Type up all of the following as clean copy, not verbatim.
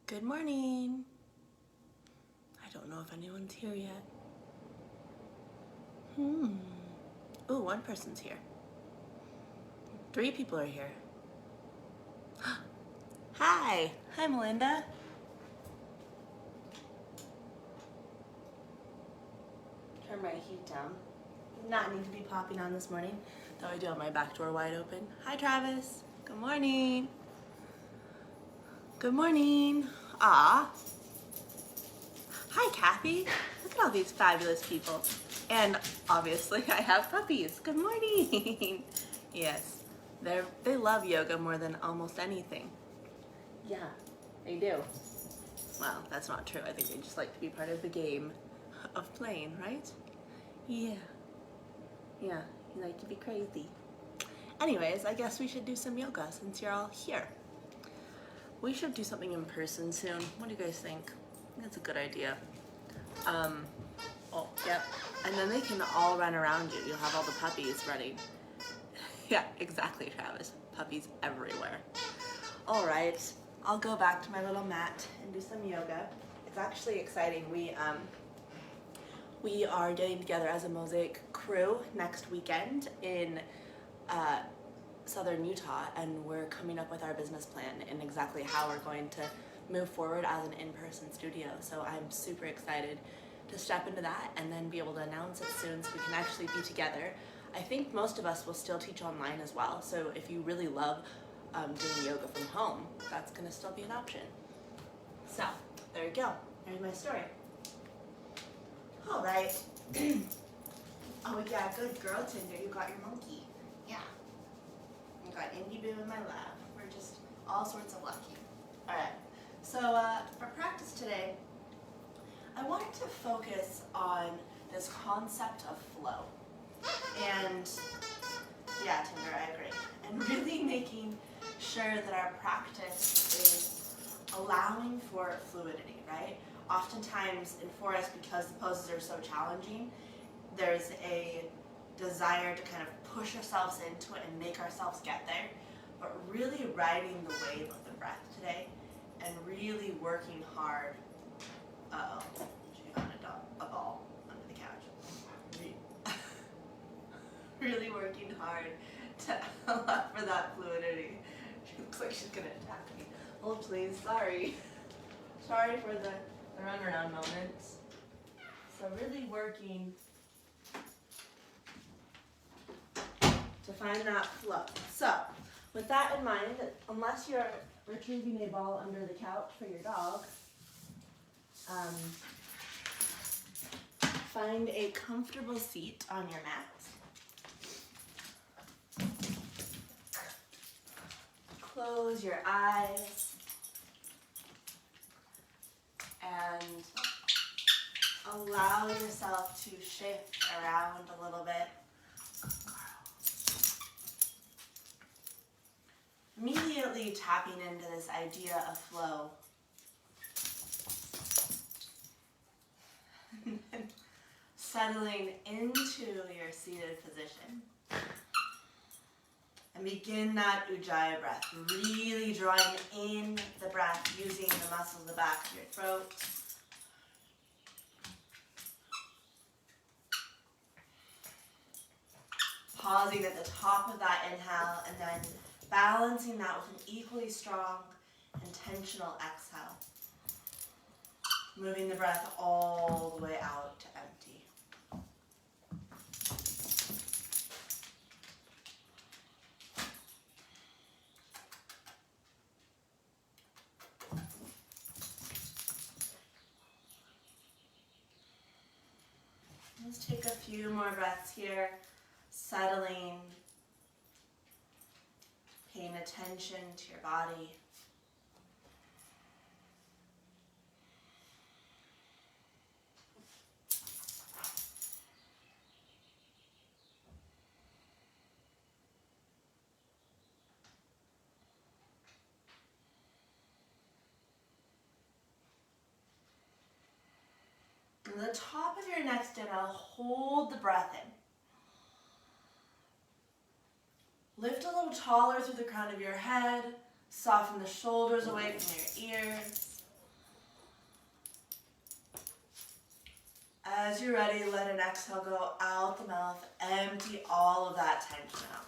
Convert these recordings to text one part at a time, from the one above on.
Good morning. I don't know if anyone's here yet. Ooh, one person's here. 3 people are here. Hi. Hi, Melinda. Turn my heat down. Not need to be popping on this morning, though I do have my back door wide open. Hi, Travis. Good morning. Good morning. Ah. Hi, Kathy. Look at all these fabulous people. And obviously I have puppies. Good morning. Yes, they love yoga more than almost anything. Yeah, they do. Well, that's not true. I think they just like to be part of the game of playing, right? Yeah. Yeah, you like to be crazy. Anyways, I guess we should do some yoga since you're all here. We should do something in person soon. What do you guys think? I think that's a good idea. Oh, yep. And then they can all run around you. You'll have all the puppies running. Yeah, exactly, Travis. Puppies everywhere. All right, I'll go back to my little mat and do some yoga. It's actually exciting. We are getting together as a Mosaic crew next weekend in southern Utah, and we're coming up with our business plan and exactly how we're going to move forward as an in-person studio. So I'm super excited to step into that and then be able to announce it soon so we can actually be together. I think most of us will still teach online as well, so if you really love doing yoga from home, that's going to still be an option. So there you go. There's my story. All right. Oh yeah, good girl, Tinder. You got your monkey. Yeah. I got Indy Boo in my lap. We're just all sorts of lucky. All right. So for practice today, I wanted to focus on this concept of flow. And yeah, Tinder, I agree. And really making sure that our practice is allowing for fluidity, right? Oftentimes in Forrest, because the poses are so challenging, there's a desire to kind of push ourselves into it and make ourselves get there, but really riding the wave of the breath today and really working hard. Uh-oh, she found a ball under the couch. Really working hard to allow for that fluidity. She looks like she's gonna attack me. Oh please, sorry. Sorry for the runaround moments. So really working to find that flow. So with that in mind, unless you're retrieving a ball under the couch for your dog, find a comfortable seat on your mat. Close your eyes and allow yourself to shift around a little bit. Immediately tapping into this idea of flow. And then settling into your seated position. And begin that Ujjayi breath, really drawing in the breath using the muscles of the back of your throat. Pausing at the top of that inhale and then balancing that with an equally strong, intentional exhale. Moving the breath all the way out to empty. Let's take a few more breaths here, settling, paying attention to your body. And the top of your next inhale, hold the breath in. Lift a little taller through the crown of your head. Soften the shoulders away from your ears. As you're ready, let an exhale go out the mouth. Empty all of that tension out.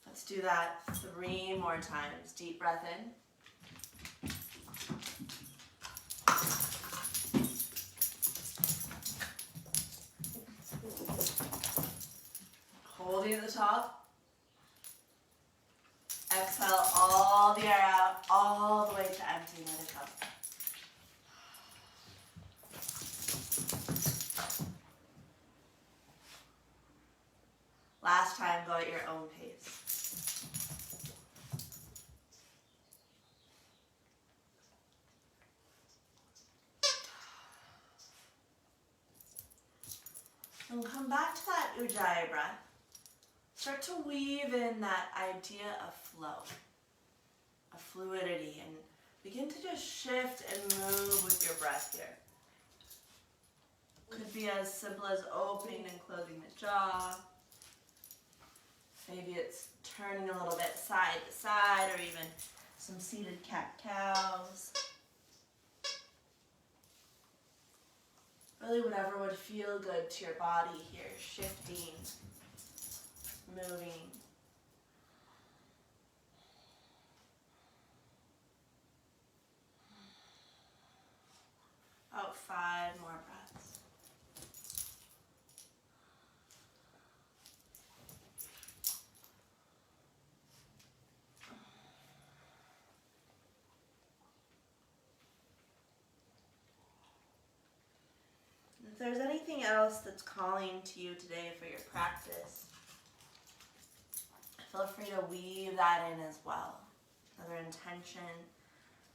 Let's do that 3 more times. Deep breath in. Holding at the top. Exhale all the air out, all the way to empty. Let it go. Last time, go at your own pace. And come back to that Ujjayi breath. Start to weave in that idea of flow, of fluidity, and begin to just shift and move with your breath here. Could be as simple as opening and closing the jaw. Maybe it's turning a little bit side to side, or even some seated cat-cows. Really whatever would feel good to your body here, shifting, moving. About 5 more breaths. If there's anything else that's calling to you today for your practice, feel free to weave that in as well. Another intention,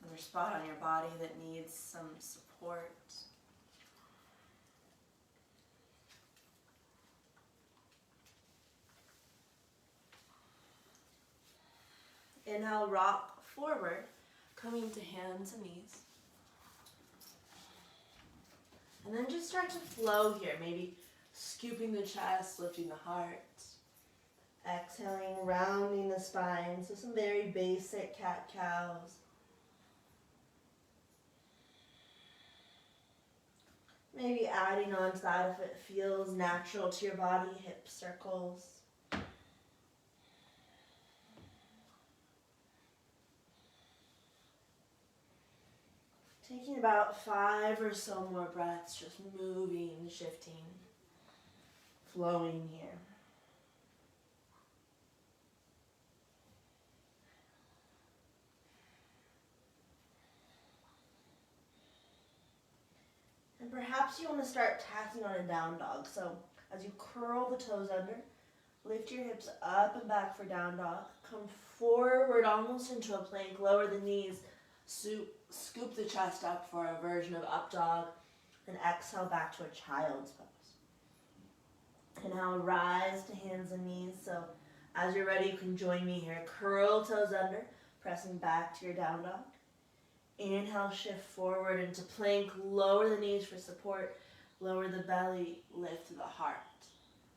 another spot on your body that needs some support. Inhale, rock forward, coming to hands and knees. And then just start to flow here, maybe scooping the chest, lifting the heart. Exhaling, rounding the spine, so some very basic cat-cows. Maybe adding on to that if it feels natural to your body, hip circles. Taking about 5 or so more breaths, just moving, shifting, flowing here. And perhaps you want to start tacking on a down dog. So as you curl the toes under, lift your hips up and back for down dog. Come forward almost into a plank, lower the knees, scoop the chest up for a version of up dog, and exhale back to a child's pose. Inhale, rise to hands and knees. So as you're ready, you can join me here. Curl toes under, pressing back to your down dog. Inhale, shift forward into plank, lower the knees for support, lower the belly, lift the heart.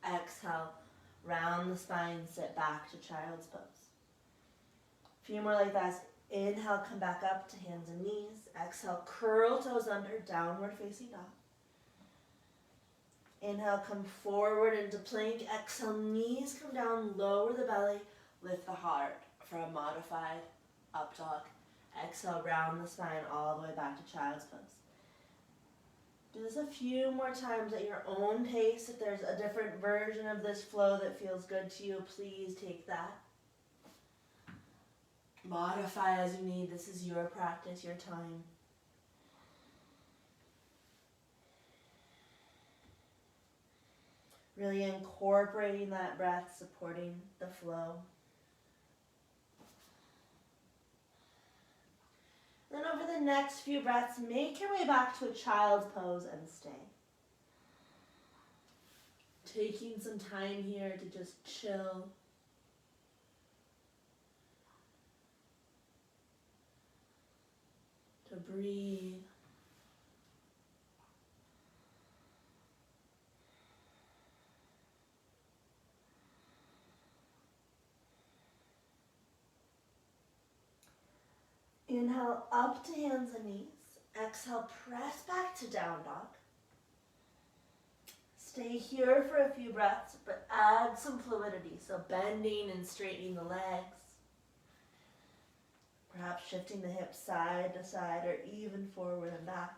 Exhale, round the spine, sit back to child's pose. A few more like that. Inhale, come back up to hands and knees. Exhale, curl toes under, downward facing dog. Inhale, come forward into plank. Exhale, knees come down, lower the belly, lift the heart for a modified up dog. Exhale, round the spine all the way back to child's pose. Do this a few more times at your own pace. If there's a different version of this flow that feels good to you, please take that. Modify as you need. This is your practice, your time. Really incorporating that breath, supporting the flow. Then over the next few breaths, make your way back to a child's pose and stay. Taking some time here to just chill. To breathe. Inhale up to hands and knees. Exhale, press back to down dog. Stay here for a few breaths, but add some fluidity. So bending and straightening the legs. Perhaps shifting the hips side to side or even forward and back.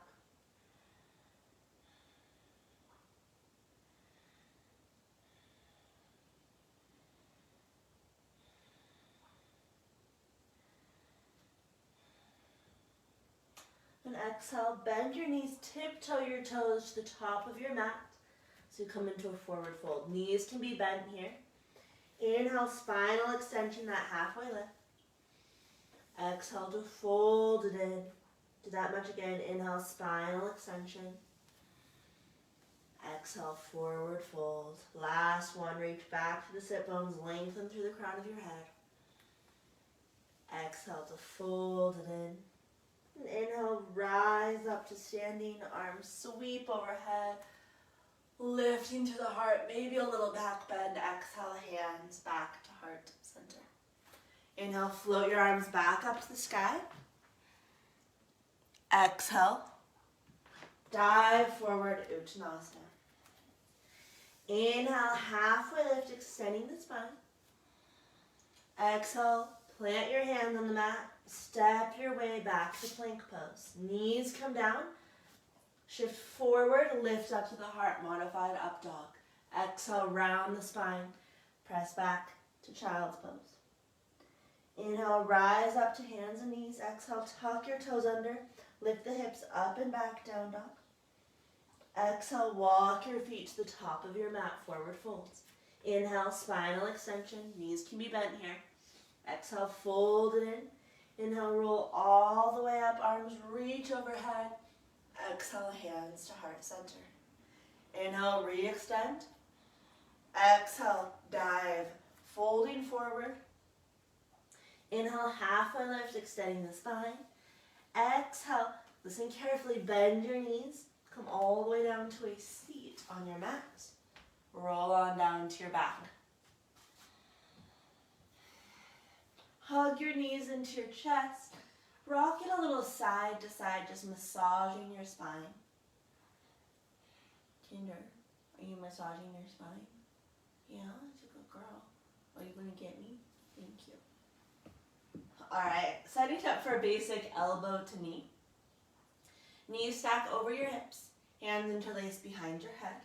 And exhale, bend your knees, tiptoe your toes to the top of your mat. So you come into a forward fold. Knees can be bent here. Inhale, spinal extension, that halfway lift. Exhale to fold it in. Do that much again. Inhale, spinal extension. Exhale, forward fold. Last one, reach back to the sit bones, lengthen through the crown of your head. Exhale to fold it in. And inhale, rise up to standing, arms sweep overhead, lifting to the heart, maybe a little back bend. Exhale, hands back to heart center. Inhale, float your arms back up to the sky. Exhale, dive forward, Uttanasana. Inhale, halfway lift, extending the spine. Exhale, plant your hands on the mat. Step your way back to plank pose. Knees come down. Shift forward, lift up to the heart, modified up dog. Exhale, round the spine. Press back to child's pose. Inhale, rise up to hands and knees. Exhale, tuck your toes under. Lift the hips up and back, down dog. Exhale, walk your feet to the top of your mat, forward folds. Inhale, spinal extension. Knees can be bent here. Exhale, fold it in. Inhale, roll all the way up, arms reach overhead. Exhale, hands to heart center. Inhale, re-extend. Exhale, dive, folding forward. Inhale, halfway lift, extending the spine. Exhale, listen carefully, bend your knees. Come all the way down to a seat on your mat. Roll on down to your back. Hug your knees into your chest. Rock it a little side to side, just massaging your spine. Kinder, are you massaging your spine? Yeah, it's a good girl. Are you going to get me? Thank you. All right, setting up for a basic elbow to knee. Knees stack over your hips. Hands interlace behind your head.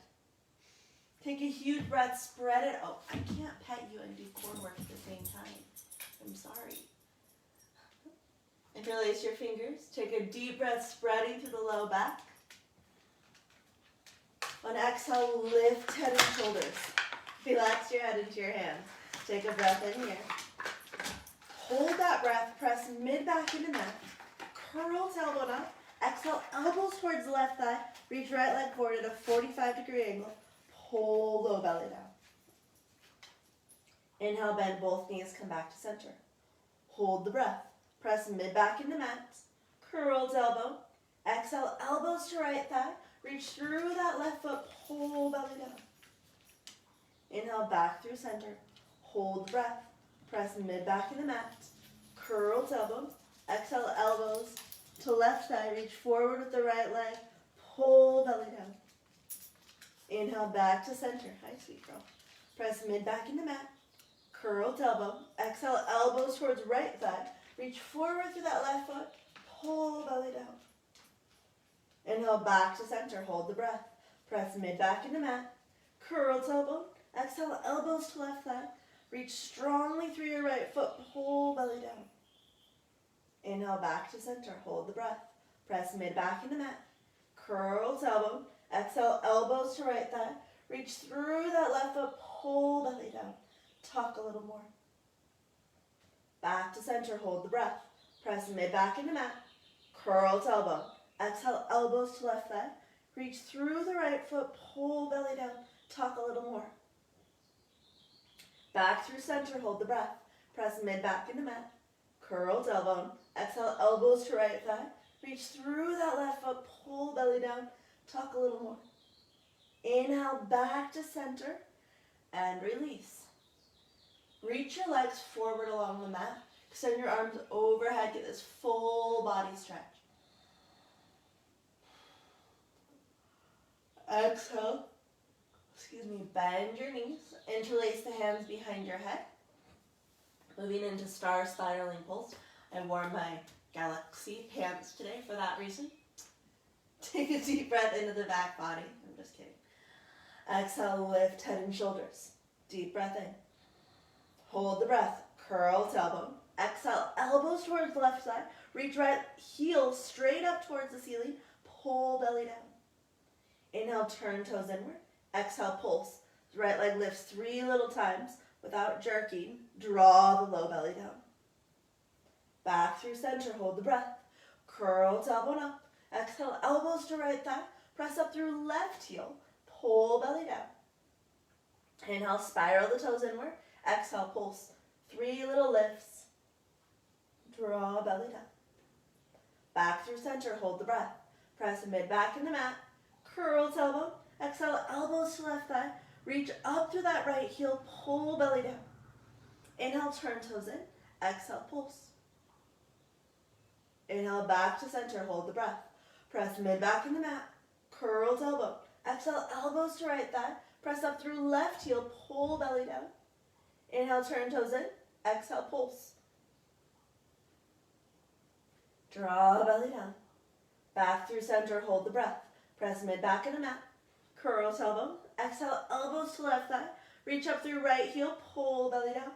Take a huge breath, spread it. Oh, I can't pet you and do core work at the same time. I'm sorry. Interlace your fingers. Take a deep breath, spreading through the low back. On exhale, lift head and shoulders. Relax your head into your hands. Take a breath in here. Hold that breath. Press mid back into mat. Curl tailbone up. Exhale, elbows towards the left thigh. Reach right leg forward at a 45-degree angle. Pull low belly down. Inhale, bend both knees, come back to center. Hold the breath. Press mid back into mat. Curl tailbone. Exhale, elbows to right thigh. Reach through that left foot, pull belly down. Inhale, back through center. Hold the breath. Press mid back into mat. Curl tailbone. Exhale, elbows to left thigh. Reach forward with the right leg. Pull belly down. Inhale, back to center. Hi, sweet girl. Press mid back into mat. Curl tailbone. Exhale, elbows towards right thigh. Reach forward through that left foot. Pull belly down. Inhale, back to center. Hold the breath. Press mid back into mat. Curl tailbone. Exhale, elbows to left thigh. Reach strongly through your right foot. Pull belly down. Inhale, back to center. Hold the breath. Press mid back into mat. Curl tailbone. Exhale, elbows to right thigh. Reach through that left foot. Pull belly down. Tuck a little more. Back to center. Hold the breath. Press mid back into mat. Curl tailbone. Exhale, elbows to left thigh. Reach through the right foot. Pull belly down. Tuck a little more. Back through center. Hold the breath. Press mid back into mat. Curl tailbone. Exhale, elbows to right thigh. Reach through that left foot. Pull belly down. Tuck a little more. Inhale, back to center. And release. Reach your legs forward along the mat. Extend your arms overhead, get this full body stretch. Exhale. Bend your knees. Interlace the hands behind your head. Moving into star spiraling pulse. I wore my galaxy pants today for that reason. Take a deep breath into the back body. I'm just kidding. Exhale, lift head and shoulders. Deep breath in. Hold the breath. Curl tailbone. Exhale, elbows towards the left side. Reach right heel straight up towards the ceiling. Pull belly down. Inhale, turn toes inward. Exhale, pulse. Right leg lifts 3 little times without jerking. Draw the low belly down. Back through center, hold the breath. Curl tailbone up. Exhale, elbows to right thigh. Press up through left heel. Pull belly down. Inhale, spiral the toes inward. Exhale, pulse. 3 little lifts. Draw belly down. Back through center, hold the breath. Press mid back in the mat. Curl tailbone. Exhale, elbows to left thigh. Reach up through that right heel. Pull belly down. Inhale, turn toes in. Exhale, pulse. Inhale, back to center. Hold the breath. Press mid back in the mat. Curl tailbone. Exhale, elbows to right thigh. Press up through left heel. Pull belly down. Inhale, turn toes in. Exhale, pulse. Draw belly down. Back through center. Hold the breath. Press mid back in the mat. Curl tailbone. Exhale, elbows to left thigh. Reach up through right heel. Pull belly down.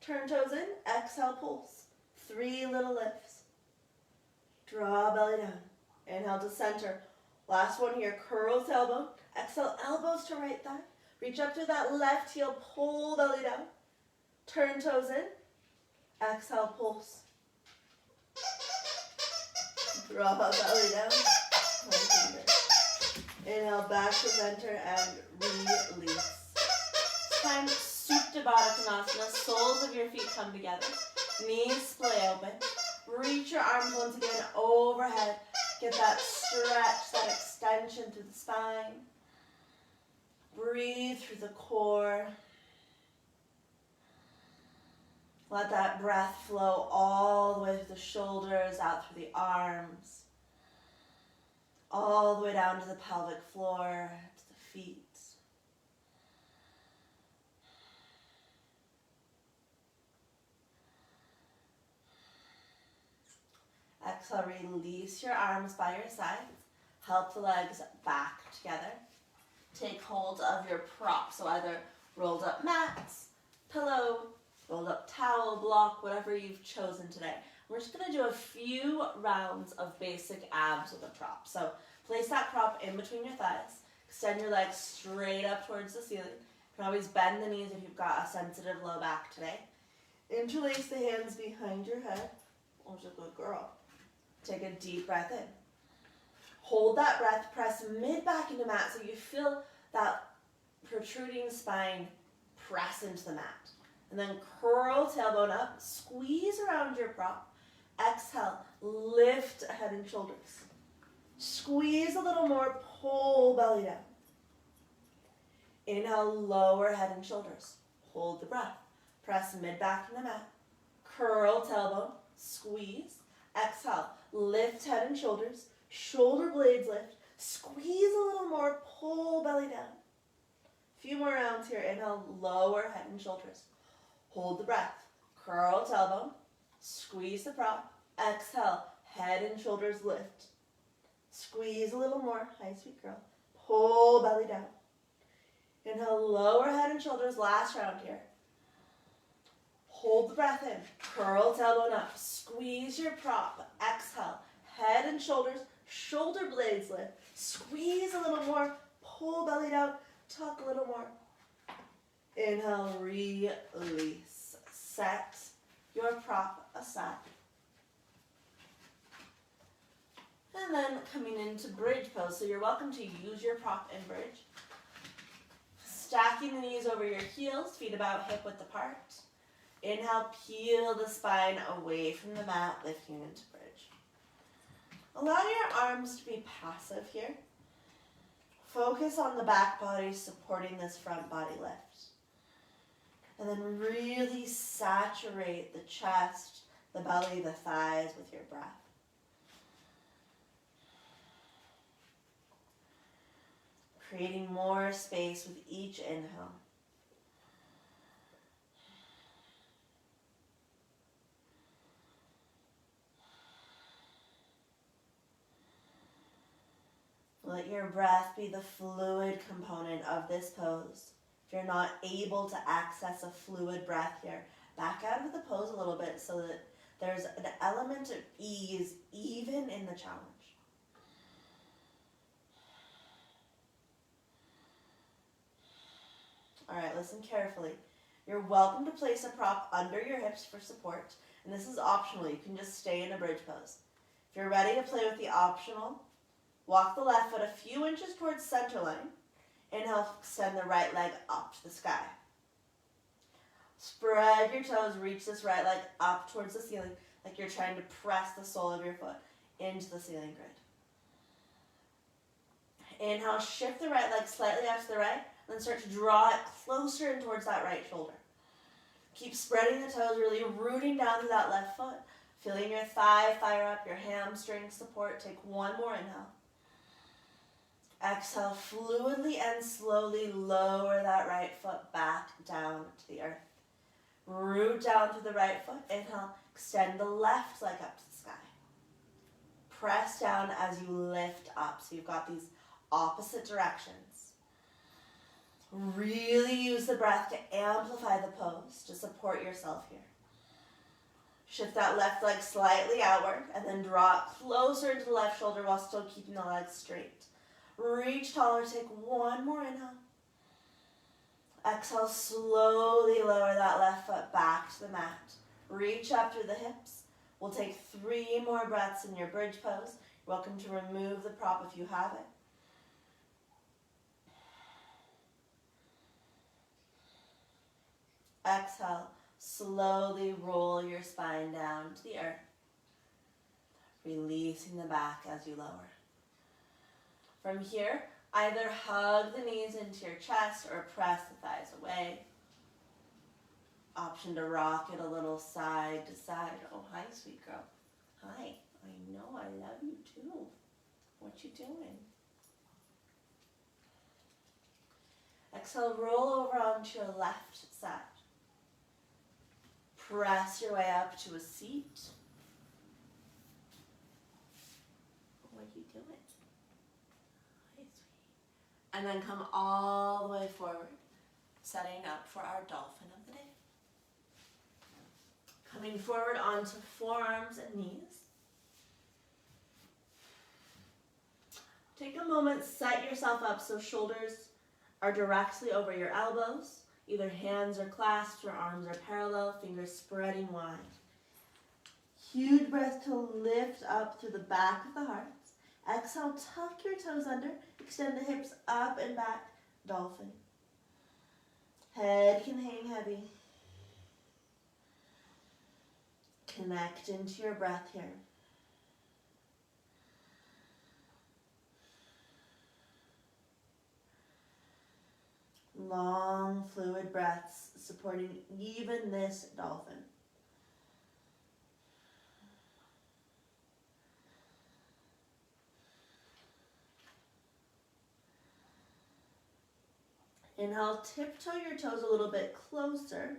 Turn toes in. Exhale, pulse. 3 little lifts. Draw belly down. Inhale to center. Last one here. Curl tailbone. Exhale, elbows to right thigh. Reach up through that left heel. Pull belly down. Turn toes in. Exhale, pulse. Draw belly down. Inhale, back to center and release. Time Supta Baddha Konasana. Soles of your feet come together. Knees splay open. Reach your arms once again overhead. Get that stretch, that extension through the spine. Breathe through the core. Let that breath flow all the way through the shoulders, out through the arms. All the way down to the pelvic floor, to the feet. Exhale, release your arms by your sides. Help the legs back together. Take hold of your prop, so either rolled up mats, pillow, rolled up towel, block, whatever you've chosen today. We're just going to do a few rounds of basic abs with a prop. So place that prop in between your thighs. Extend your legs straight up towards the ceiling. You can always bend the knees if you've got a sensitive low back today. Interlace the hands behind your head. Who's a good girl? Take a deep breath in. Hold that breath. Press mid back into mat so you feel that protruding spine press into the mat. And then curl tailbone up. Squeeze around your prop. Exhale. Lift head and shoulders. Squeeze a little more. Pull belly down. Inhale. Lower head and shoulders. Hold the breath. Press mid back in the mat. Curl tailbone. Squeeze. Exhale. Lift head and shoulders. Shoulder blades lift. Squeeze a little more. Pull belly down. A few more rounds here. Inhale. Lower head and shoulders. Hold the breath. Curl tailbone. Squeeze the prop. Exhale. Head and shoulders lift. Squeeze a little more. Hi, sweet girl. Pull belly down. Inhale. Lower head and shoulders. Last round here. Hold the breath in. Curl tailbone up. Squeeze your prop. Exhale. Head and shoulders. Shoulder blades lift. Squeeze a little more. Pull belly down. Tuck a little more. Inhale. Release. Set your prop aside. And then coming into bridge pose. So you're welcome to use your prop in bridge. Stacking the knees over your heels. Feet about hip width apart. Inhale, peel the spine away from the mat, lifting into bridge. Allow your arms to be passive here. Focus on the back body supporting this front body lift. And then really saturate the chest, the belly, the thighs with your breath. Creating more space with each inhale. Let your breath be the fluid component of this pose. If you're not able to access a fluid breath here, back out of the pose a little bit so that there's an element of ease even in the challenge. All right, listen carefully. You're welcome to place a prop under your hips for support, and this is optional. You can just stay in a bridge pose. If you're ready to play with the optional, walk the left foot a few inches towards center line. Inhale, extend the right leg up to the sky. Spread your toes, reach this right leg up towards the ceiling, like you're trying to press the sole of your foot into the ceiling grid. Inhale, shift the right leg slightly out to the right, and then start to draw it closer in towards that right shoulder. Keep spreading the toes, really rooting down to that left foot. Feeling your thigh fire up, your hamstring support. Take one more inhale. Exhale, fluidly and slowly lower that right foot back down to the earth. Root down through the right foot. Inhale, extend the left leg up to the sky. Press down as you lift up. So you've got these opposite directions. Really use the breath to amplify the pose, to support yourself here. Shift that left leg slightly outward and then draw it closer into the left shoulder while still keeping the legs straight. Reach taller, take one more inhale. Exhale, slowly lower that left foot back to the mat. Reach up through the hips. We'll take 3 more breaths in your bridge pose. You're welcome to remove the prop if you have it. Exhale, slowly roll your spine down to the earth, releasing the back as you lower. From here, either hug the knees into your chest or press the thighs away. Option to rock it a little side to side. Oh, hi, sweet girl. Hi. I know, I love you too. What you doing? Exhale, roll over onto your left side. Press your way up to a seat. What are you doing? Hi, sweetie. And then come all the way forward, setting up for our dolphin of the day. Coming forward onto forearms and knees. Take a moment, set yourself up so shoulders are directly over your elbows. Either hands are clasped or arms are parallel, fingers spreading wide. Huge breath to lift up through the back of the heart. Exhale, tuck your toes under, extend the hips up and back, dolphin. Head can hang heavy. Connect into your breath here. Long, fluid breaths supporting even this dolphin. Inhale, tiptoe your toes a little bit closer.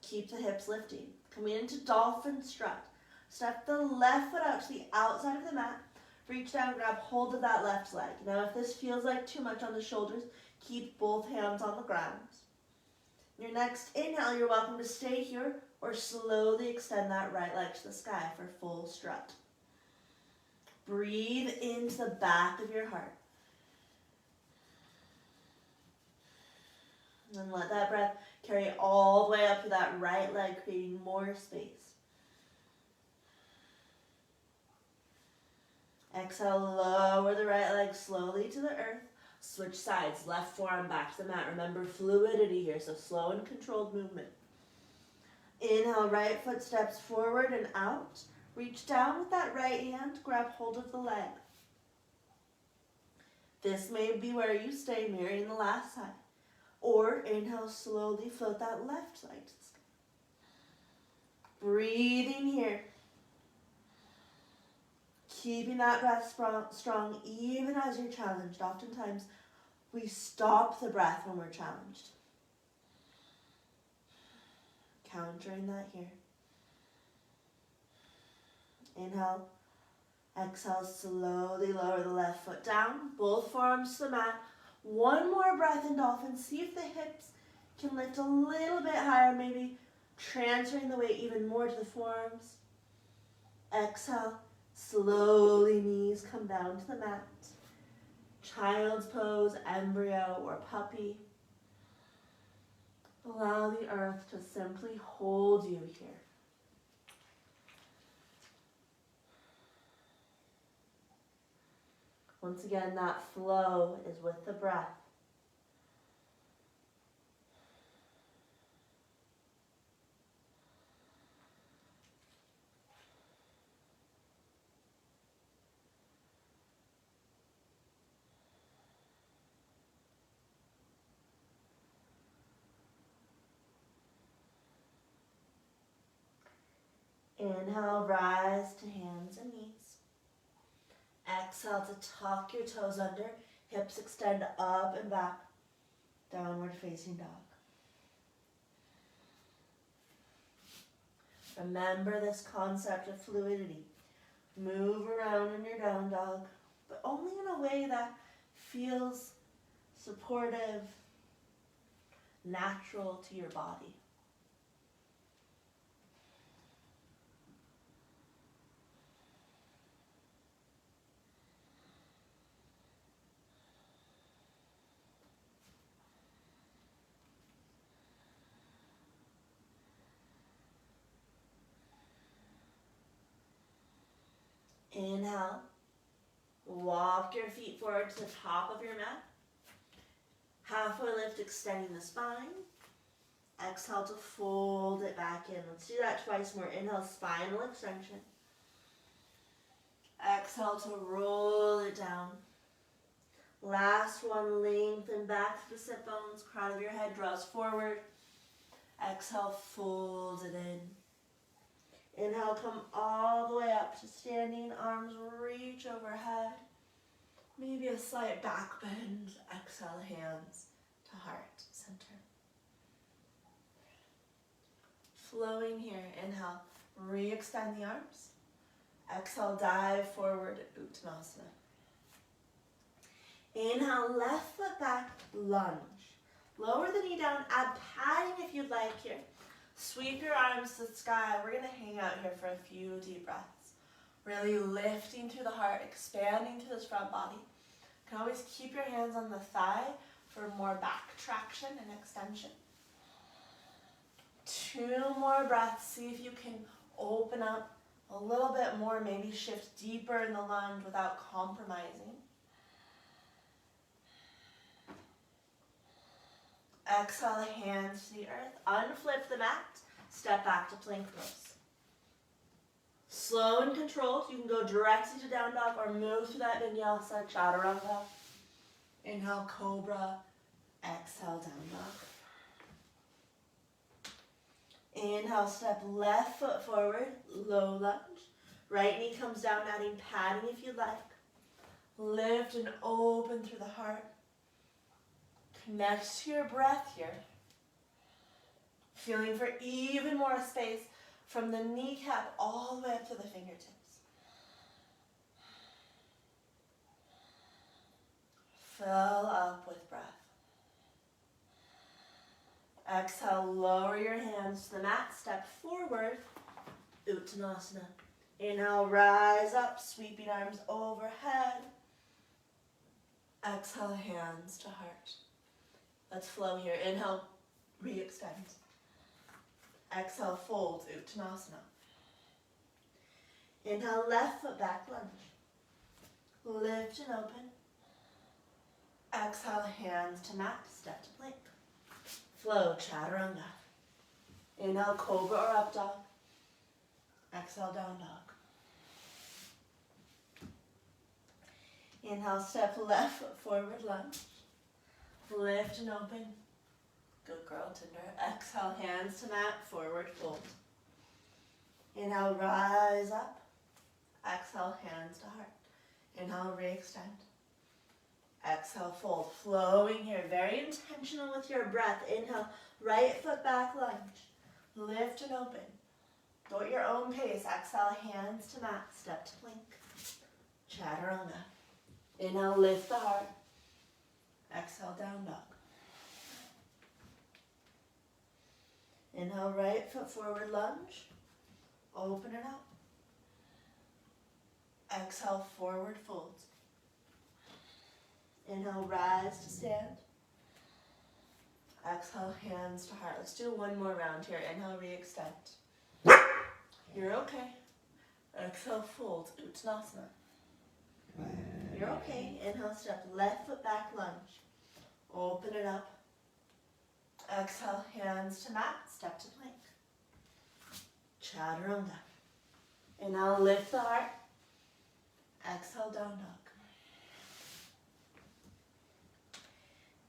Keep the hips lifting. Coming into dolphin strut. Step the left foot out to the outside of the mat. Reach down, grab hold of that left leg. Now if this feels like too much on the shoulders, keep both hands on the ground. Your next inhale, you're welcome to stay here or slowly extend that right leg to the sky for full strut. Breathe into the back of your heart. And let that breath carry all the way up to that right leg, creating more space. Exhale, lower the right leg slowly to the earth. Switch sides, left forearm back to the mat. Remember fluidity here, so slow and controlled movement. Inhale, right foot steps forward and out. Reach down with that right hand, grab hold of the leg. This may be where you stay, mirroring the last side. Or inhale, slowly float that left side to the sky. Breathing here. Keeping that breath strong even as you're challenged. Oftentimes, we stop the breath when we're challenged. Countering that here. Inhale. Exhale, slowly lower the left foot down. Both forearms to the mat. One more breath in dolphin. See if the hips can lift a little bit higher, maybe transferring the weight even more to the forearms. Exhale, slowly knees come down to the mat. Child's pose, embryo, or puppy. Allow the earth to simply hold you here. Once again, that flow is with the breath. Inhale, rise to hands and knees. Exhale to tuck your toes under, hips extend up and back, downward facing dog. Remember this concept of fluidity. Move around in your down dog, but only in a way that feels supportive, natural to your body. Inhale, walk your feet forward to the top of your mat. Halfway lift, extending the spine. Exhale to fold it back in. Let's do that twice more. Inhale, spinal extension. Exhale to roll it down. Last one, lengthen back to the sit bones. Crown of your head draws forward. Exhale, fold it in. Inhale, come all the way up to standing, arms reach overhead. Maybe a slight back bend. Exhale, hands to heart center. Flowing here, inhale, re-extend the arms. Exhale, dive forward, Uttanasana. Inhale, left foot back, lunge. Lower the knee down, add padding if you'd like here. Sweep your arms to the sky. We're going to hang out here for a few deep breaths. Really lifting through the heart, expanding through this front body. You can always keep your hands on the thigh for more back traction and extension. 2 more breaths. See if you can open up a little bit more, maybe shift deeper in the lunge without compromising. Exhale, hands to the earth. Unflip the mat. Step back to plank pose. Slow and controlled. You can go directly to down dog or move to that vinyasa, chaturanga. Inhale, cobra. Exhale, down dog. Inhale, step left foot forward, low lunge. Right knee comes down, adding padding if you'd like. Lift and open through the heart. Connect to your breath here. Feeling for even more space from the kneecap all the way up to the fingertips. Fill up with breath. Exhale, lower your hands to the mat, step forward, Uttanasana. Inhale, rise up, sweeping arms overhead. Exhale, hands to heart. Let's flow here. Inhale, re-extend. Exhale, fold, Uttanasana. Inhale, left foot back lunge. Lift and open. Exhale, hands to mat, step to plank. Flow, chaturanga. Inhale, cobra or up dog. Exhale, down dog. Inhale, step left foot forward lunge. Lift and open. Good girl, Tinder. Exhale, hands to mat, forward fold. Inhale, rise up. Exhale, hands to heart. Inhale, re-extend. Exhale, fold. Flowing here, very intentional with your breath. Inhale, right foot back lunge. Lift and open. Go at your own pace. Exhale, hands to mat, step to plank. Chaturanga. Inhale, lift the heart. Exhale, down dog. Inhale, right foot forward lunge. Open it up. Exhale, forward fold. Inhale, rise to stand. Exhale, hands to heart. Let's do one more round here. Inhale, re-extend. You're okay. Exhale, fold, Uttanasana. You're okay. Inhale, step left foot back lunge. Open it up. Exhale, hands to mat, step to plank. Chaturanga. Inhale, lift the heart. Exhale, down dog.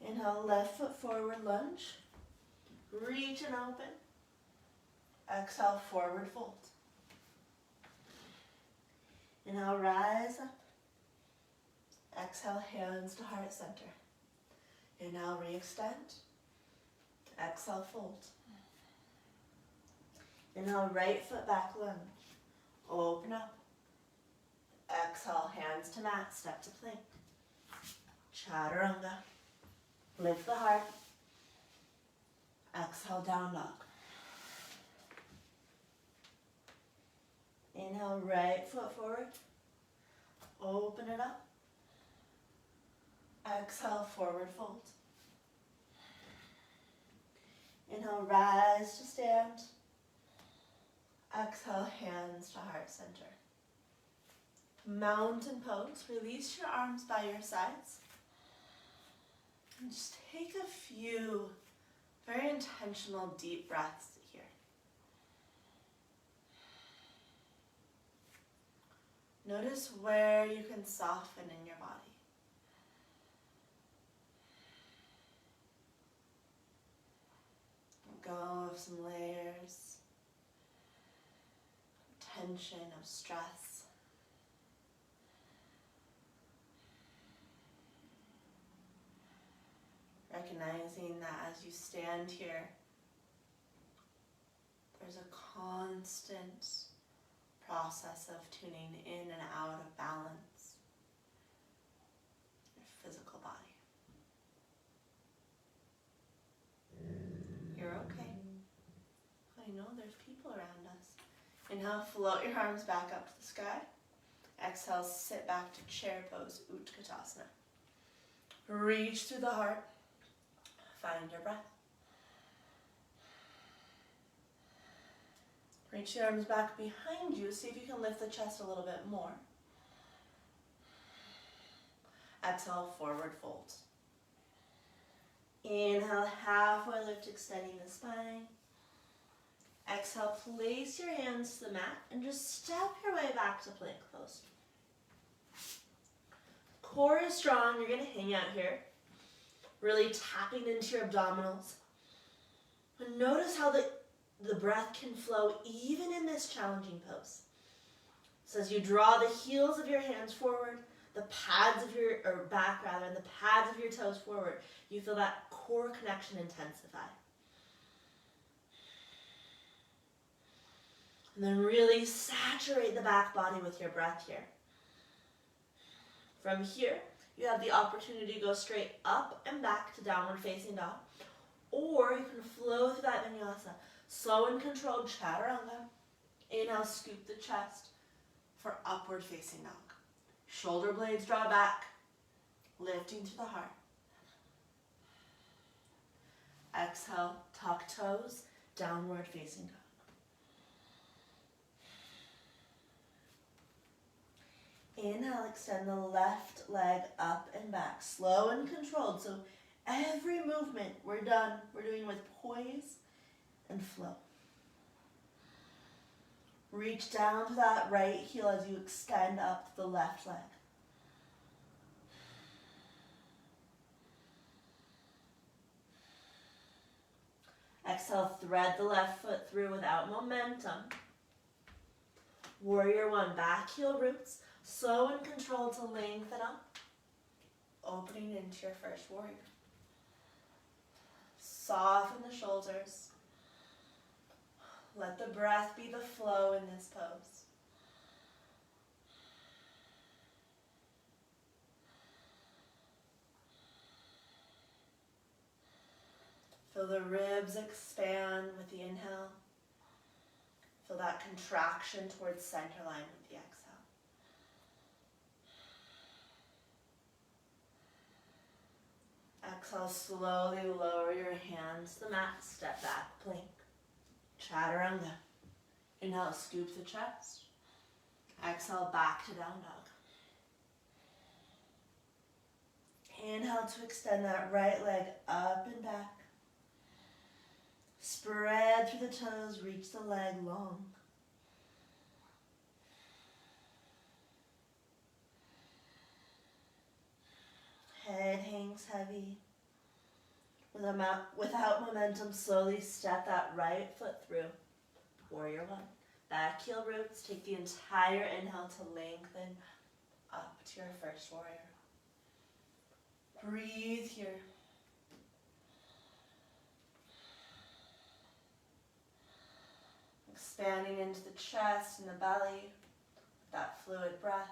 Inhale, left foot forward lunge. Reach and open. Exhale, forward fold. Inhale, rise up. Exhale, hands to heart center. Inhale, re-extend. Exhale, fold. Inhale, right foot back lunge. Open up. Exhale, hands to mat, step to plank. Chaturanga. Lift the heart. Exhale, down dog. Inhale, right foot forward. Open it up. Exhale, forward fold. Inhale, rise to stand. Exhale, hands to heart center. Mountain pose. Release your arms by your sides. And just take a few very intentional deep breaths here. Notice where you can soften in your body. Let go of some layers, tension, of stress. Recognizing that as you stand here, there's a constant process of tuning in and out of balance in your physical body. You're okay. I know there's people around us. Inhale, float your arms back up to the sky. Exhale, sit back to chair pose, Utkatasana. Reach through the heart. Find your breath. Reach your arms back behind you. See if you can lift the chest a little bit more. Exhale, forward fold. Inhale, halfway lift, extending the spine. Exhale, place your hands to the mat and just step your way back to plank pose. Core is strong. You're going to hang out here. Really tapping into your abdominals. And notice how the breath can flow even in this challenging pose. So as you draw the heels of your hands forward, the pads of your, or back rather, and the pads of your toes forward, you feel that core connection intensify. And then really saturate the back body with your breath here. From here, you have the opportunity to go straight up and back to downward facing dog. Or you can flow through that vinyasa. Slow and controlled chaturanga. Inhale, scoop the chest for upward facing dog. Shoulder blades draw back, lifting to the heart. Exhale, tuck toes, downward facing dog. Inhale, extend the left leg up and back, slow and controlled. So every movement we're doing with poise and flow. Reach down to that right heel as you extend up the left leg. Exhale, thread the left foot through without momentum. Warrior one, back heel roots. Slow and controlled to lengthen up. Opening into your first warrior. Soften the shoulders. Let the breath be the flow in this pose. Feel the ribs expand with the inhale. Feel that contraction towards center line with the exhale. Exhale, slowly lower your hands to the mat, step back, plank. Chaturanga. Inhale, scoop the chest. Exhale, back to down dog. Inhale to extend that right leg up and back. Spread through the toes, reach the leg long. Head hangs heavy. Without momentum, slowly step that right foot through. Warrior one. Back heel roots. Take the entire inhale to lengthen up to your first warrior. Breathe here. Expanding into the chest and the belly with that fluid breath.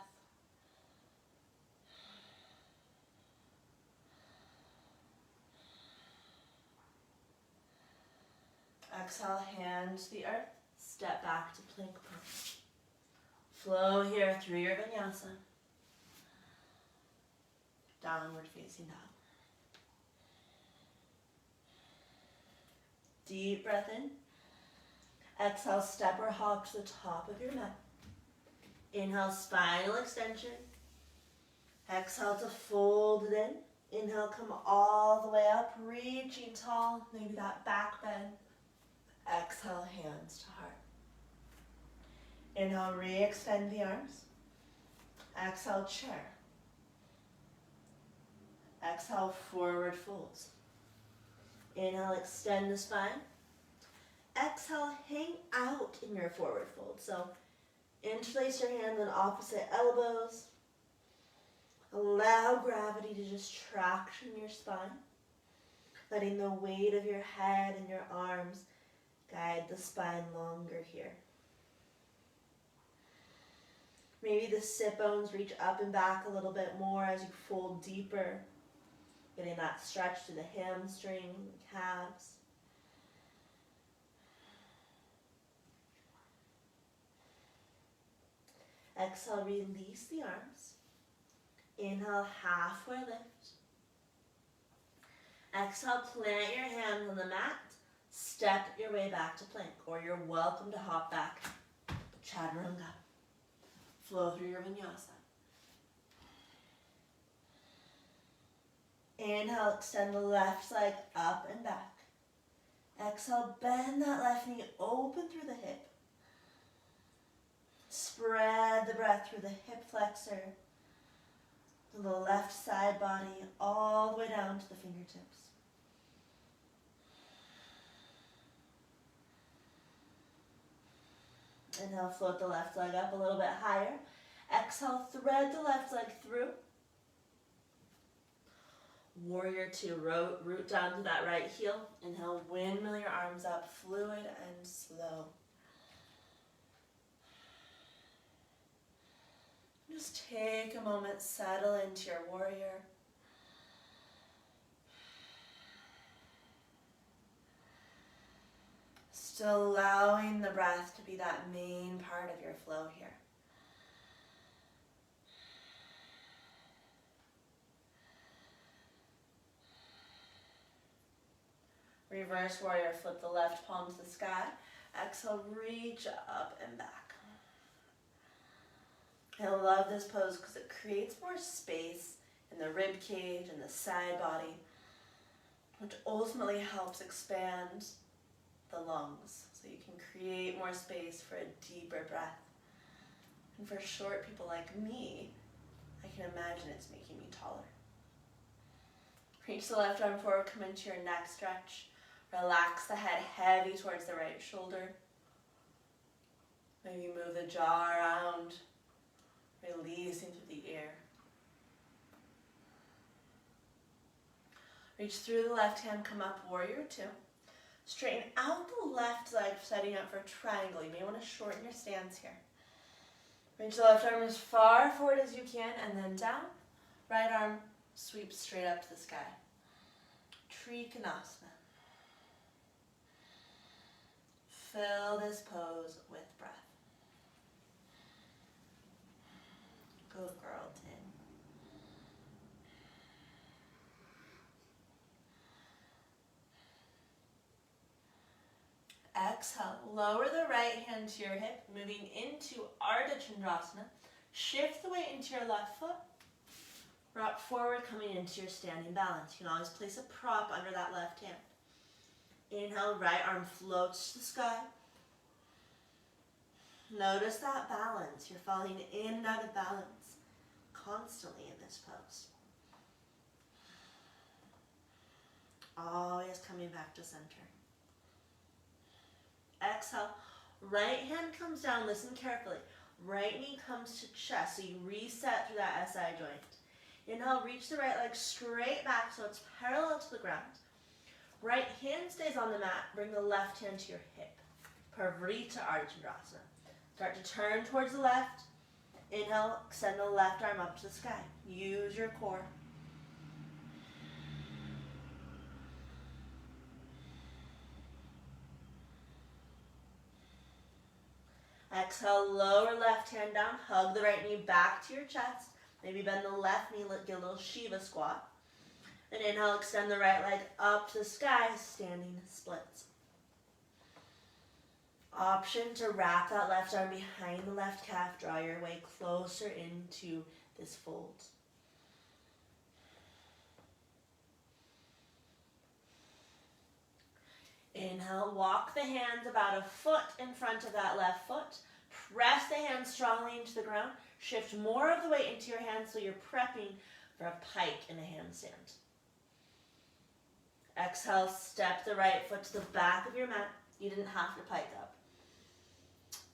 Exhale, hand to the earth. Step back to plank pose. Flow here through your vinyasa. Downward facing dog. Deep breath in. Exhale, step or hop to the top of your mat. Inhale, spinal extension. Exhale to fold it in. Inhale, come all the way up, reaching tall, maybe that back bend. Exhale, hands to heart. Inhale, re-extend the arms. Exhale, chair. Exhale, forward folds. Inhale, extend the spine. Exhale, hang out in your forward fold. So interlace your hands on opposite elbows. Allow gravity to just traction your spine. Letting the weight of your head and your arms guide the spine longer here. Maybe the sit bones reach up and back a little bit more as you fold deeper. Getting that stretch to the hamstring, calves. Exhale, release the arms. Inhale, halfway lift. Exhale, plant your hands on the mat. Step your way back to plank, or you're welcome to hop back. Chaturanga. Flow through your vinyasa. Inhale, extend the left leg up and back. Exhale, bend that left knee open through the hip. Spread the breath through the hip flexor, to the left side body, all the way down to the fingertips. Inhale, float the left leg up a little bit higher. Exhale, thread the left leg through. Warrior two, root down to that right heel. Inhale, windmill your arms up, fluid and slow. Just take a moment, settle into your warrior. Still allowing the breath to be that main part of your flow here. Reverse warrior, flip the left palm to the sky. Exhale, reach up and back. I love this pose because it creates more space in the rib cage and the side body, which ultimately helps expand the lungs, so you can create more space for a deeper breath. And for short people like me, I can imagine it's making me taller. Reach the left arm forward, come into your neck stretch. Relax the head heavy towards the right shoulder. Maybe move the jaw around, releasing through the ear. Reach through the left hand, come up, warrior two. Straighten out the left leg, setting up for triangle. You may want to shorten your stance here. Reach the left arm as far forward as you can, and then down. Right arm sweeps straight up to the sky. Trikonasana. Fill this pose with breath. Good girl, Tin. Exhale, lower the right hand to your hip, moving into Ardha Chandrasana. Shift the weight into your left foot. Rock forward, coming into your standing balance. You can always place a prop under that left hand. Inhale, right arm floats to the sky. Notice that balance. You're falling in and out of balance constantly in this pose. Always coming back to center. Exhale, right hand comes down, listen carefully. Right knee comes to chest, so you reset through that SI joint. Inhale, reach the right leg straight back so it's parallel to the ground. Right hand stays on the mat, bring the left hand to your hip. Parvrita Ardha Chandrasana. Start to turn towards the left. Inhale, extend the left arm up to the sky. Use your core. Exhale, lower left hand down, hug the right knee back to your chest. Maybe bend the left knee, get a little Shiva squat. And inhale, extend the right leg up to the sky, standing splits. Option to wrap that left arm behind the left calf, draw your way closer into this fold. Inhale, walk the hands about a foot in front of that left foot. Press the hands strongly into the ground. Shift more of the weight into your hands so you're prepping for a pike in a handstand. Exhale, step the right foot to the back of your mat. You didn't have to pike up.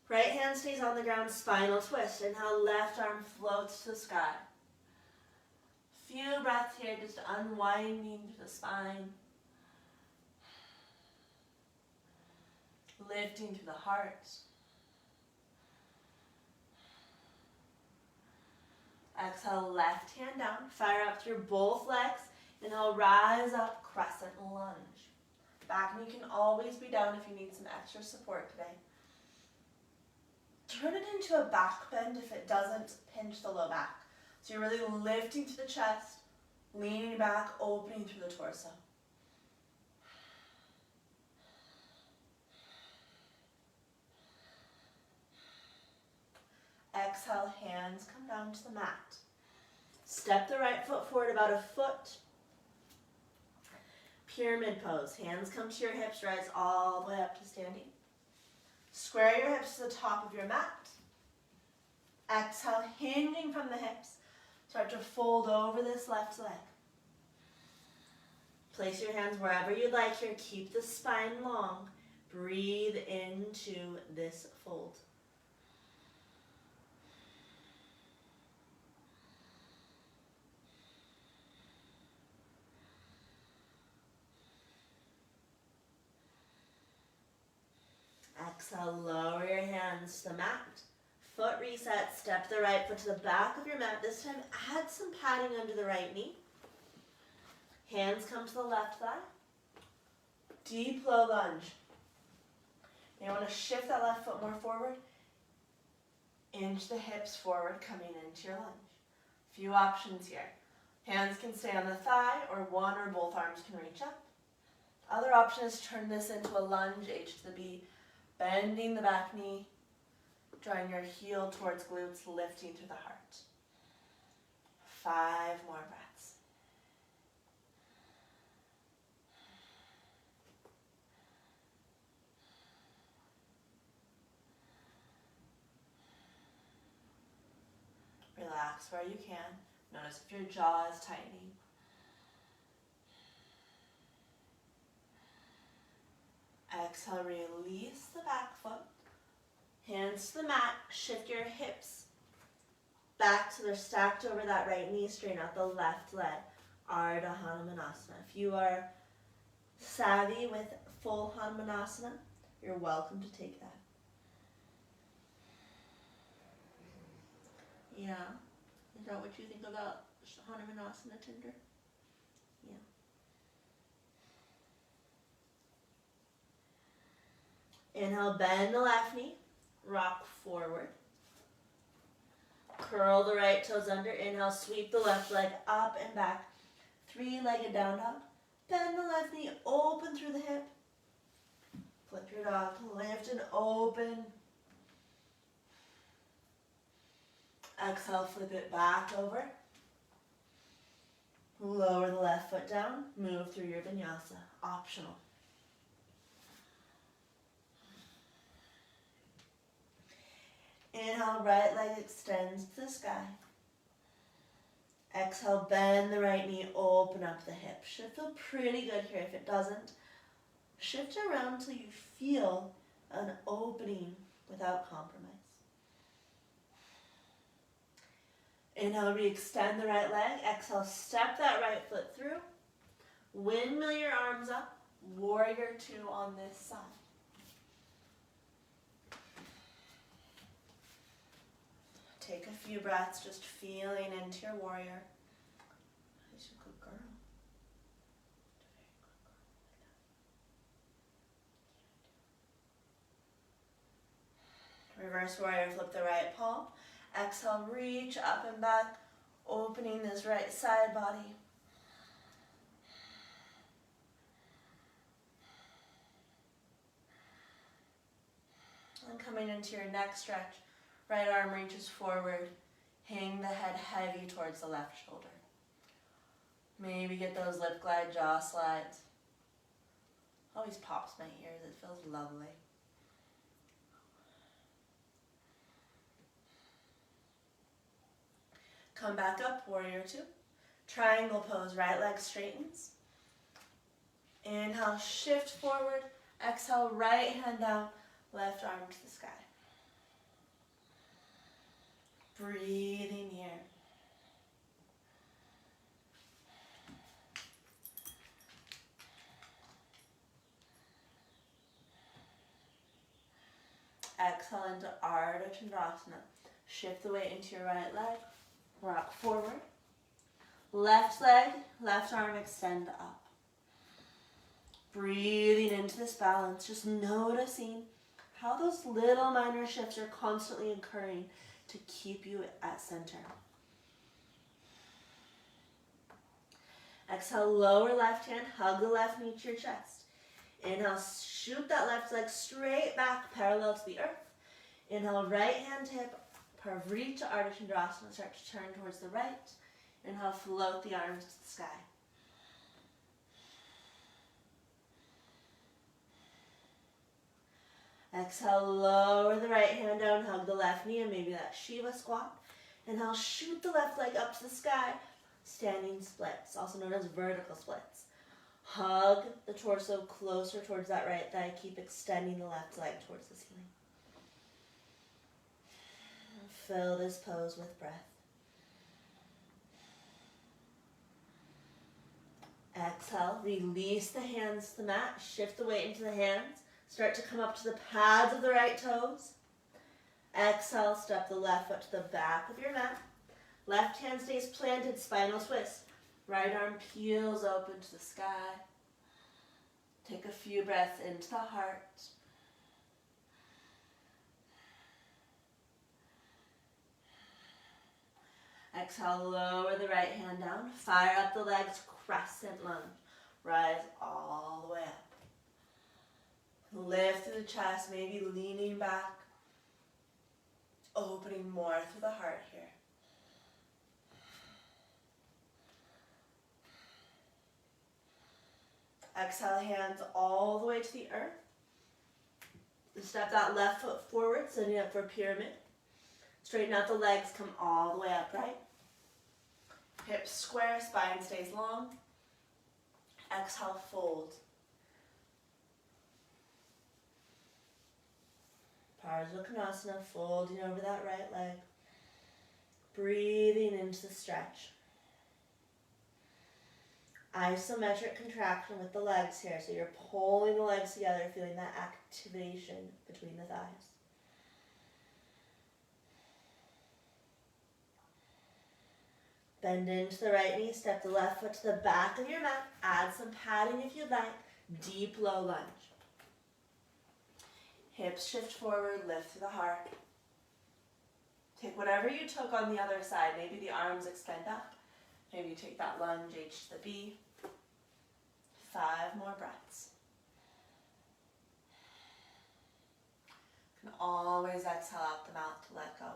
Right hand stays on the ground, spinal twist. Inhale, left arm floats to the sky. Few breaths here, just unwinding through the spine. Lifting through the heart. Exhale, left hand down. Fire up through both legs. Inhale, rise up, crescent lunge. Back knee can always be down if you need some extra support today. Turn it into a back bend if it doesn't pinch the low back. So you're really lifting to the chest, leaning back, opening through the torso. Exhale, hands come down to the mat. Step the right foot forward about a foot. Pyramid pose. Hands come to your hips, rise all the way up to standing. Square your hips to the top of your mat. Exhale, hinging from the hips. Start to fold over this left leg. Place your hands wherever you'd like here. Keep the spine long. Breathe into this fold. Exhale, lower your hands to the mat. Foot reset, step the right foot to the back of your mat. This time, add some padding under the right knee. Hands come to the left thigh. Deep low lunge. You want to shift that left foot more forward. Inch the hips forward, coming into your lunge. Few options here. Hands can stay on the thigh, or one or both arms can reach up. Other option is turn this into a lunge, H to the B. Bending the back knee, drawing your heel towards glutes, lifting through the heart. 5 more breaths. Relax where you can. Notice if your jaw is tightening. Exhale, release the back foot. Hands to the mat. Shift your hips back so they're stacked over that right knee. Straighten out the left leg. Ardha Hanumanasana. If you are savvy with full Hanumanasana, you're welcome to take that. Yeah. Is that what you think about Hanumanasana, Tinder? Yeah. Inhale, bend the left knee. Rock forward. Curl the right toes under. Inhale, sweep the left leg up and back. Three-legged down dog. Bend the left knee, open through the hip. Flip your dog, lift and open. Exhale, flip it back over. Lower the left foot down, move through your vinyasa, optional. Inhale, right leg extends to the sky. Exhale, bend the right knee, open up the hip. Should feel pretty good here. If it doesn't, shift around until you feel an opening without compromise. Inhale, re-extend the right leg. Exhale, step that right foot through. Windmill your arms up. Warrior two on this side. Take a few breaths, just feeling into your warrior. She's a good girl. Reverse warrior, flip the right palm. Exhale, reach up and back, opening this right side body. And coming into your next stretch, right arm reaches forward, hang the head heavy towards the left shoulder. Maybe get those lip glide jaw slides. Always pops my ears, it feels lovely. Come back up, warrior two. Triangle pose, right leg straightens. Inhale, shift forward. Exhale, right hand down, left arm to the sky. Breathing here. Exhale into Ardha Chandrasana. Shift the weight into your right leg. Rock forward. Left leg, left arm extend up. Breathing into this balance, just noticing how those little minor shifts are constantly occurring to keep you at center. Exhale, lower left hand, hug the left knee to your chest. Inhale, shoot that left leg straight back, parallel to the earth. Inhale, right hand hip, Parvrita Ardha Chandrasana, start to turn towards the right. Inhale, float the arms to the sky. Exhale, lower the right hand down, hug the left knee, and maybe that Shiva squat. Inhale, shoot the left leg up to the sky, standing splits, also known as vertical splits. Hug the torso closer towards that right thigh, keep extending the left leg towards the ceiling. Fill this pose with breath. Exhale, release the hands to the mat, shift the weight into the hands. Start to come up to the pads of the right toes. Exhale, step the left foot to the back of your mat. Left hand stays planted, spinal twist. Right arm peels open to the sky. Take a few breaths into the heart. Exhale, lower the right hand down. Fire up the legs, crescent lunge. Rise all the way up. Lift through the chest, maybe leaning back. Opening more through the heart here. Exhale, hands all the way to the earth. Step that left foot forward, setting up for a pyramid. Straighten out the legs, come all the way upright. Hips square, spine stays long. Exhale, fold. Ardha Konasana, folding over that right leg. Breathing into the stretch. Isometric contraction with the legs here. So you're pulling the legs together, feeling that activation between the thighs. Bend into the right knee, step the left foot to the back of your mat. Add some padding if you'd like. Deep low lunge. Hips shift forward, lift through the heart. Take whatever you took on the other side. Maybe the arms extend up. Maybe you take that lunge, H to the B. 5 more breaths. You can always exhale out the mouth to let go.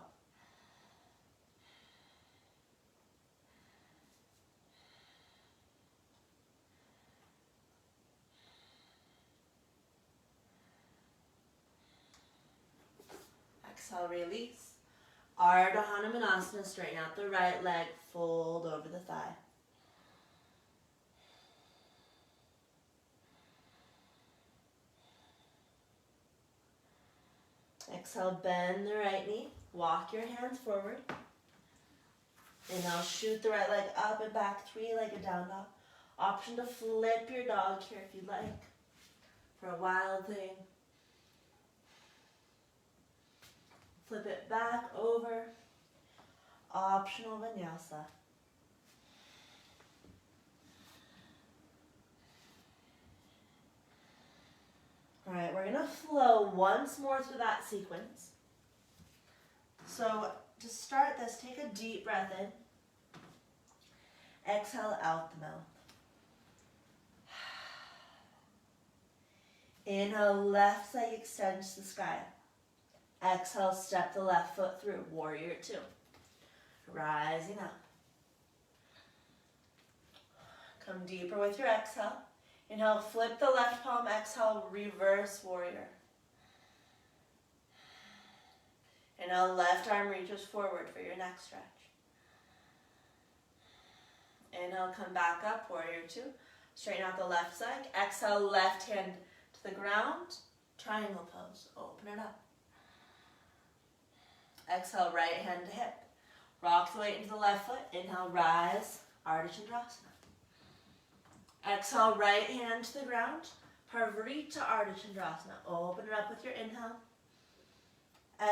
Exhale, release. Ardha Hanumanasana, straighten out the right leg, fold over the thigh. Exhale, bend the right knee, walk your hands forward. Inhale, shoot the right leg up and back, three-legged down dog. Option to flip your dog here if you'd like, for a wild thing. Flip it back over, optional vinyasa. All right, we're gonna flow once more through that sequence. So to start this, take a deep breath in. Exhale out the mouth. Inhale, left leg extends to the sky. Exhale, step the left foot through, warrior 2. Rising up. Come deeper with your exhale. Inhale, flip the left palm, exhale, reverse warrior. Inhale, left arm reaches forward for your next stretch. Inhale, come back up, warrior 2. Straighten out the left side. Exhale, left hand to the ground. Triangle pose, open it up. Exhale, right hand to hip. Rock the weight into the left foot. Inhale, rise, Ardha Chandrasana. Exhale, right hand to the ground. Parvarita Ardha Chandrasana. Open it up with your inhale.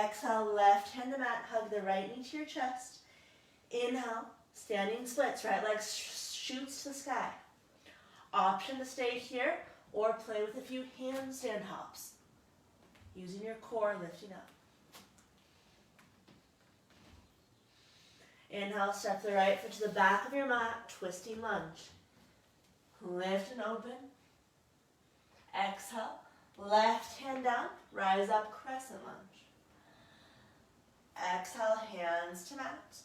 Exhale, left hand to mat. Hug the right knee to your chest. Inhale, standing splits. Right leg shoots to the sky. Option to stay here or play with a few handstand hops. Using your core, lifting up. Inhale, step the right foot to the back of your mat. Twisting lunge. Lift and open. Exhale, left hand down, rise up, crescent lunge. Exhale, hands to mat.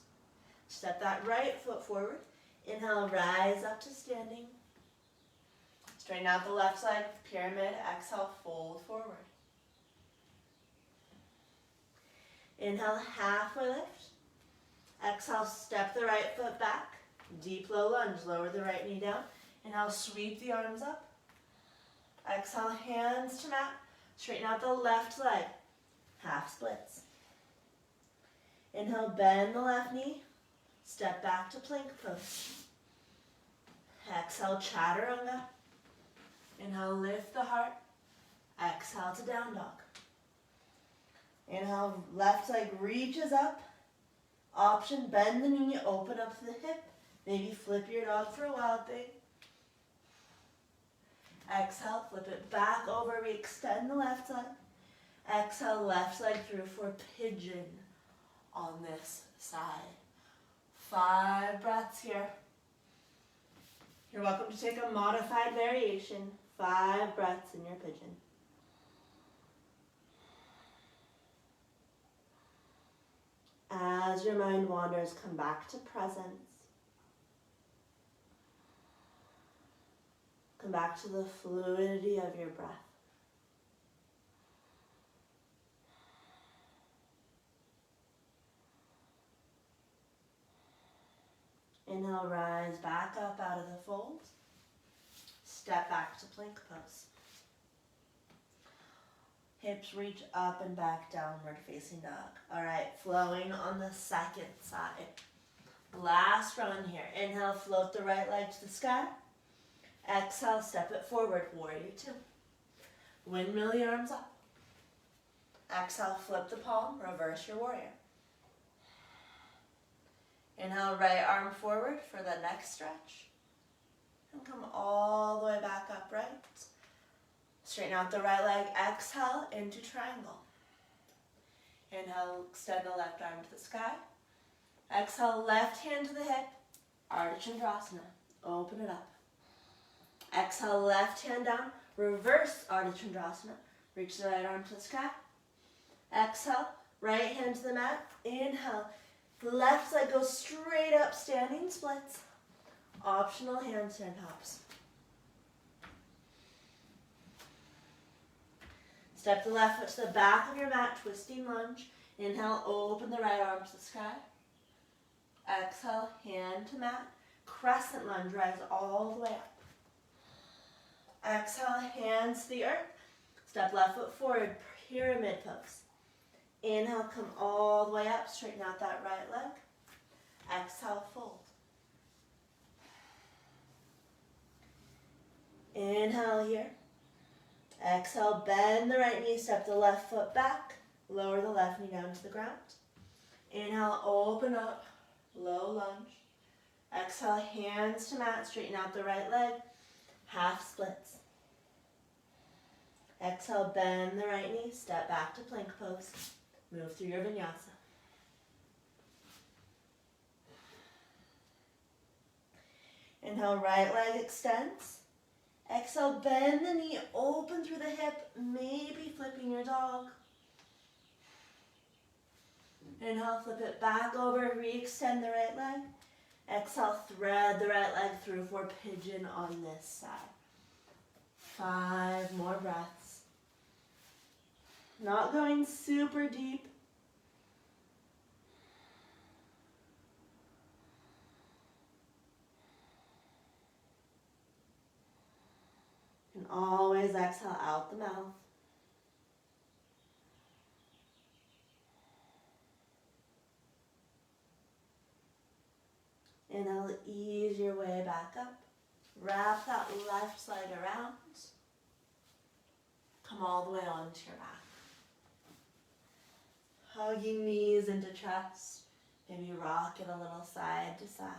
Step that right foot forward. Inhale, rise up to standing. Straighten out the left side, pyramid. Exhale, fold forward. Inhale, halfway lift. Exhale, step the right foot back. Deep low lunge, lower the right knee down. Inhale, sweep the arms up. Exhale, hands to mat. Straighten out the left leg. Half splits. Inhale, bend the left knee. Step back to plank pose. Exhale, chaturanga. Inhale, lift the heart. Exhale to down dog. Inhale, left leg reaches up. Option, bend the knee, open up to the hip. Maybe flip your dog for a wild thing. Exhale, flip it back over, we extend the left leg. Exhale, left leg through for pigeon on this side. 5 breaths here. You're welcome to take a modified variation. 5 breaths in your pigeon. As your mind wanders, come back to presence. Come back to the fluidity of your breath. Inhale, rise back up out of the fold. Step back to plank pose. Hips reach up and back, downward facing dog. All right, flowing on the second side. Last run here. Inhale, float the right leg to the sky. Exhale, step it forward, warrior two. Windmill your arms up. Exhale, flip the palm, reverse your warrior. Inhale, right arm forward for the next stretch. And come all the way back upright. Straighten out the right leg. Exhale into triangle. Inhale, extend the left arm to the sky. Exhale, left hand to the hip. Ardha Chandrasana. Open it up. Exhale, left hand down. Reverse Ardha Chandrasana. Reach the right arm to the sky. Exhale, right hand to the mat. Inhale, left leg goes straight up, standing splits. Optional handstand hops. Step the left foot to the back of your mat, twisting lunge. Inhale, open the right arm to the sky. Exhale, hand to mat. Crescent lunge, rise all the way up. Exhale, hands to the earth. Step left foot forward, pyramid pose. Inhale, come all the way up, straighten out that right leg. Exhale, fold. Inhale here. Exhale, bend the right knee, step the left foot back, lower the left knee down to the ground. Inhale, open up, low lunge. Exhale, hands to mat, straighten out the right leg, half splits. Exhale, bend the right knee, step back to plank pose. Move through your vinyasa. Inhale, right leg extends. Exhale, bend the knee, open through the hip, maybe flipping your dog. Inhale, flip it back over, re-extend the right leg. Exhale, thread the right leg through for pigeon on this side. 5 more breaths. Not going super deep. And always exhale out the mouth. Inhale, ease your way back up. Wrap that left leg around. Come all the way onto your back. Hugging knees into chest. Maybe rock it a little side to side.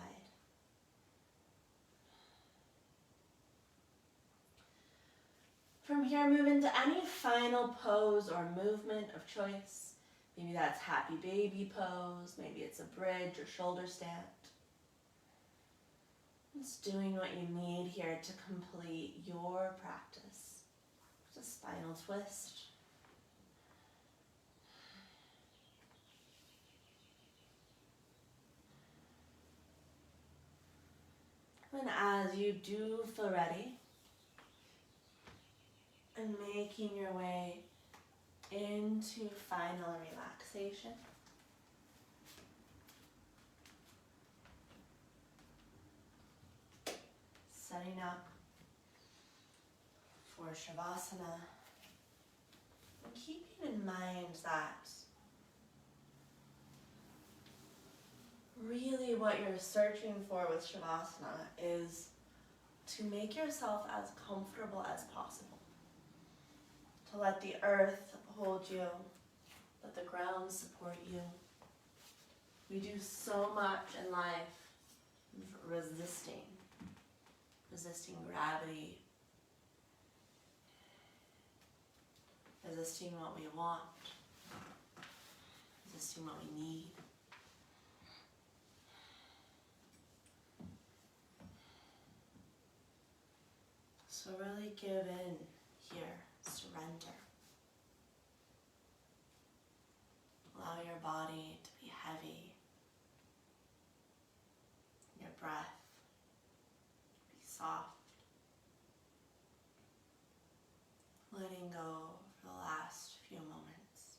From here, move into any final pose or movement of choice. Maybe that's happy baby pose. Maybe it's a bridge or shoulder stand. Just doing what you need here to complete your practice. Just spinal twist. And as you do feel ready, and making your way into final relaxation. Setting up for Shavasana. And keeping in mind that really what you're searching for with Shavasana is to make yourself as comfortable as possible. To let the earth hold you, let the ground support you. We do so much in life resisting gravity, resisting what we want, resisting what we need. So really give in here. Surrender. Allow your body to be heavy. Your breath be soft. Letting go for the last few moments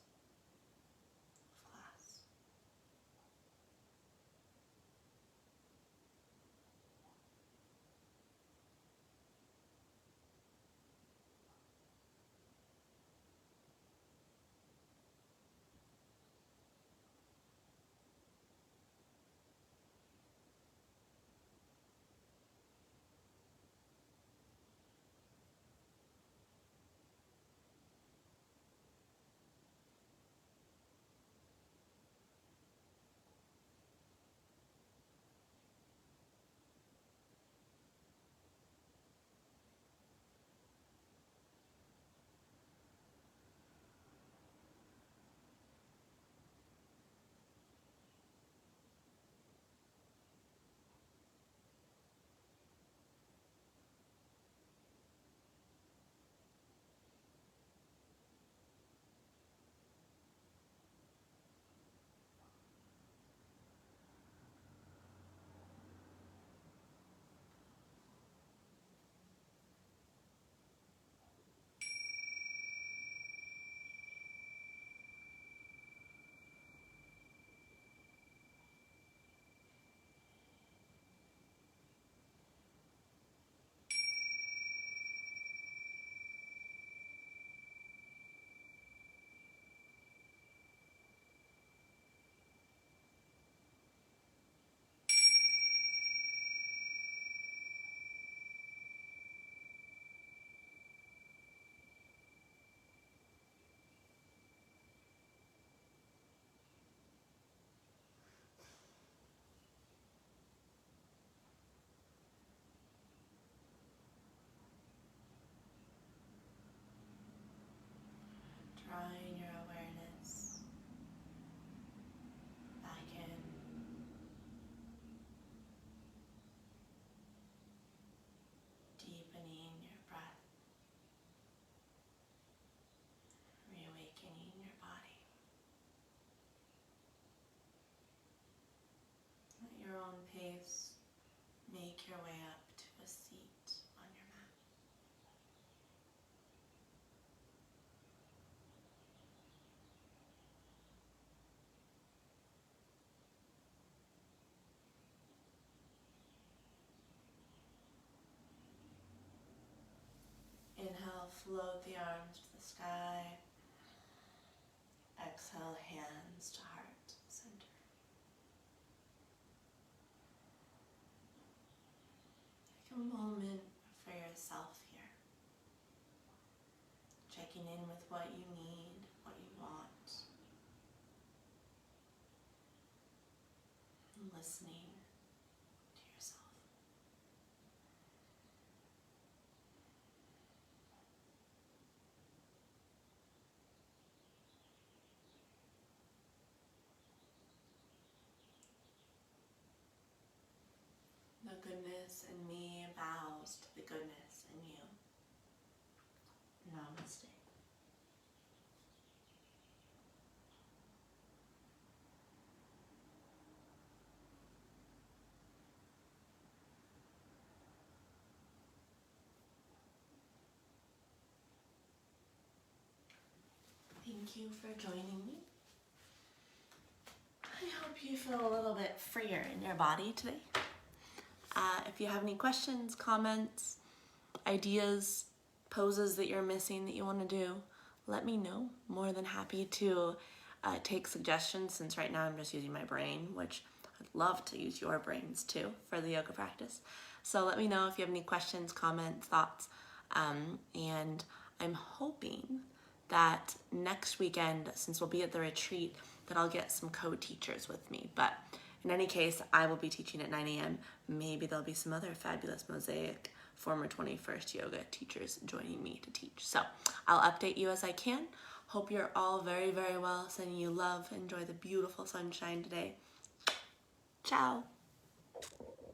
of class. float the arms to the sky. Exhale, hands to heart center. Take a moment for yourself here. Checking in with what you need, what you want. And listening to yourself. The goodness in me bows to the goodness in you. Namaste. Thank you for joining me. I hope you feel a little bit freer in your body today. If you have any questions, comments, ideas, poses that you're missing that you want to do, let me know. More than happy to take suggestions, since right now I'm just using my brain, which I'd love to use your brains too for the yoga practice. So let me know if you have any questions, comments, thoughts, and I'm hoping that next weekend, since we'll be at the retreat, that I'll get some co-teachers with me. But in any case, I will be teaching at 9 a.m. Maybe there'll be some other fabulous Mosaic former 21st yoga teachers joining me to teach. So I'll update you as I can. Hope you're all very, very well. Sending you love. Enjoy the beautiful sunshine today. Ciao.